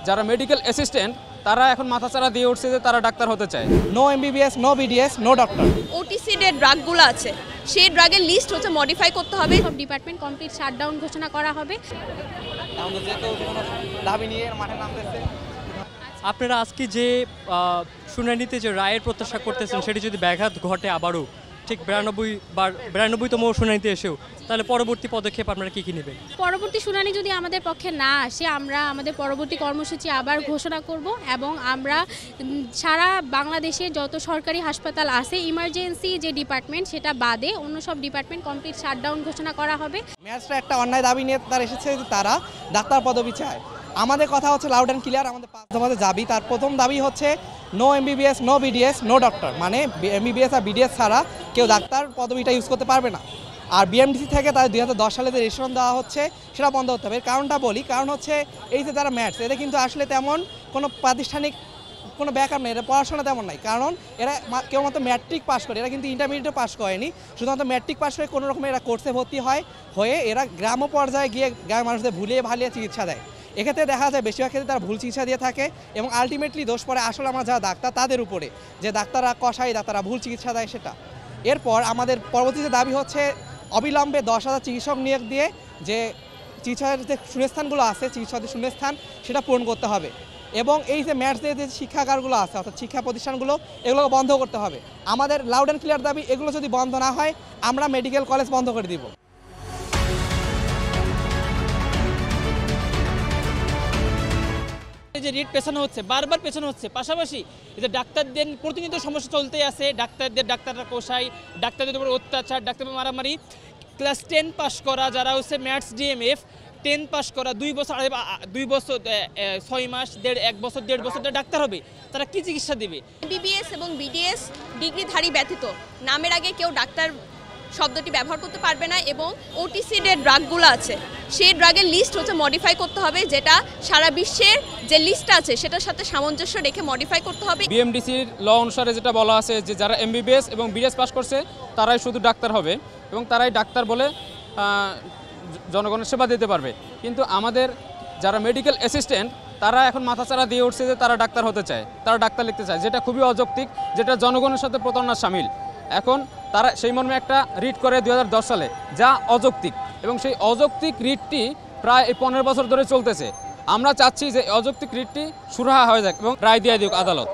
যারা medical assistant তারা এখন মাথাচাড়া দিয়ে উঠছে যে তারা ডাক্তার হতে চায়। No MBBS, no BDS, no doctor. OTC যে ড্রাগগুলো আছে সেই ড্রাগের লিস্ট হচ্ছে মডিফাই করতে হবে। সব ডিপার্টমেন্ট কমপ্লিট শাটডাউন ঘোষণা করা হবে। দাবি নিয়ে মাঠে নামতেছে। আপনারা আজকে যে শুনানিতে যে রায়ের প্রত্যাশা করতেছেন সেটি যদি ব্যাঘাত ঘটে আবারও ঠিক 92তম শুনানিতে এসেও, তাহলে পরবর্তী পদক্ষেপ আপনারা কী নেবেন? পরবর্তী শুনানি যদি আমাদের পক্ষে না আসে, আমরা আমাদের পরবর্তী কর্মসূচি আবার ঘোষণা করব এবং আমরা সারা বাংলাদেশে যত সরকারি হাসপাতাল আছে ইমার্জেন্সি যে ডিপার্টমেন্ট সেটা বাদে অন্য সব ডিপার্টমেন্ট কমপ্লিট শাটডাউন ঘোষণা করা হবে। ম্যাচটা একটা অন্যায় দাবি নিয়ে তারা এসেছে যে তারা ডাক্তার পদবি চায়। আমাদের কথা হচ্ছে লাউড অ্যান্ড ক্লিয়ার, আমাদের 5 দফা দাবি। তার প্রথম দাবি হচ্ছে no MBBS, no BDS, no doctor, মানে এমবিবিএস আর বিডিএস ছাড়া কেউ ডাক্তার পদবিটা ইউজ করতে পারবে না। আর বিএমডিসি থেকে তাদের 2010 সালে যে রেজিস্ট্রেশন দেওয়া হচ্ছে সেটা বন্ধ করতে হবে। এর কারণটা বলি, কারণ হচ্ছে এই যে যারা ম্যাথস, এদের কিন্তু আসলে তেমন কোনো প্রাতিষ্ঠানিক কোনো ব্যাকআপ নেই, এরা পড়াশোনা তেমন নাই। কারণ এরা কেবলমাত্র ম্যাট্রিক পাস করে, এরা কিন্তু ইন্টারমিডিয়েটও পাস করেনি, শুধুমাত্র ম্যাট্রিক পাস করে কোনো রকমের এরা কোর্সে ভর্তি হয়ে এরা গ্রাম্য পর্যায়ে গিয়ে গ্রামের মানুষদের ভুলিয়ে ভালিয়ে চিকিৎসা দেয়। এক্ষেত্রে দেখা যায় বেশিরভাগ ক্ষেত্রে তারা ভুল চিকিৎসা দিয়ে থাকে এবং আলটিমেটলি দোষ পড়ে আসলে আমরা যারা ডাক্তার তাদের উপরে, যে ডাক্তাররা কষাই, ডাক্তাররা ভুল চিকিৎসা দেয় সেটা। এরপর আমাদের পরবর্তী যে দাবি হচ্ছে অবিলম্বে 10,000 চিকিৎসক নিয়োগ দিয়ে যে চিকিৎসার যে শূন্যস্থানগুলো আছে, চিকিৎসকদের শূন্যস্থান সেটা পূরণ করতে হবে এবং এই যে ম্যাথসদের যে শিক্ষাগারগুলো আছে অর্থাৎ শিক্ষা প্রতিষ্ঠানগুলো এগুলোকে বন্ধ করতে হবে। আমাদের লাউড অ্যান্ড ক্লিয়ার দাবি, এগুলো যদি বন্ধ না হয় আমরা মেডিকেল কলেজ বন্ধ করে দিব। এই যে রিট পেছানো হচ্ছে, বারবার পেছানো হচ্ছে, পাশাপাশি এই যে ডাক্তারদের প্রতিনিয়ত সমস্যা চলতেই আছে। ডাক্তাররা কোষাই, ডাক্তারদের উপর অত্যাচার, ডাক্তারদের মারামারি। ক্লাস 10 পাস করা যারা হচ্ছে ম্যাথস ডিএমএফ 10 পাস করা 2 বছর 6 মাস 1.5 বছর 1.5 বছর ডাক্তার হবে, তারা কি চিকিৎসা দেবে? এমবিবিএস এবং বিডিএস ডিগ্রিধারী ব্যতীত নামের আগে কেউ ডাক্তার শব্দটি ব্যবহার করতে পারবে না এবং ওটিসি যে ড্রাগগুলো আছে সেই ড্রাগের লিস্ট হচ্ছে মডিফাই করতে হবে, যেটা সারা বিশ্বের যে লিস্ট আছে সেটার সাথে সামঞ্জস্য রেখে মডিফাই করতে হবে। বিএমডিসির ল অনুসারে যেটা বলা আছে যে যারা এমবিবিএস এবং বিডিএস পাস করছে তারাই শুধু ডাক্তার হবে এবং তারাই ডাক্তার বলে জনগণের সেবা দিতে পারবে। কিন্তু আমাদের যারা মেডিকেল অ্যাসিস্ট্যান্ট তারা এখন মাথাচাড়া দিয়ে উঠছে যে তারা ডাক্তার হতে চায়, তারা ডাক্তার লিখতে চায়, যেটা খুবই অযৌক্তিক, যেটা জনগণের সাথে প্রতারণা শামিল। এখন তারা সেই মর্মে একটা রিট করে 2010 সালে, যা অযৌক্তিক এবং সেই অযৌক্তিক রিটটি প্রায় 15 বছর ধরে চলতেছে। আমরা চাচ্ছি যে অযৌক্তিক রিটটি সুরাহা হয়ে যাক এবং রায় দিয়ে দিক আদালত।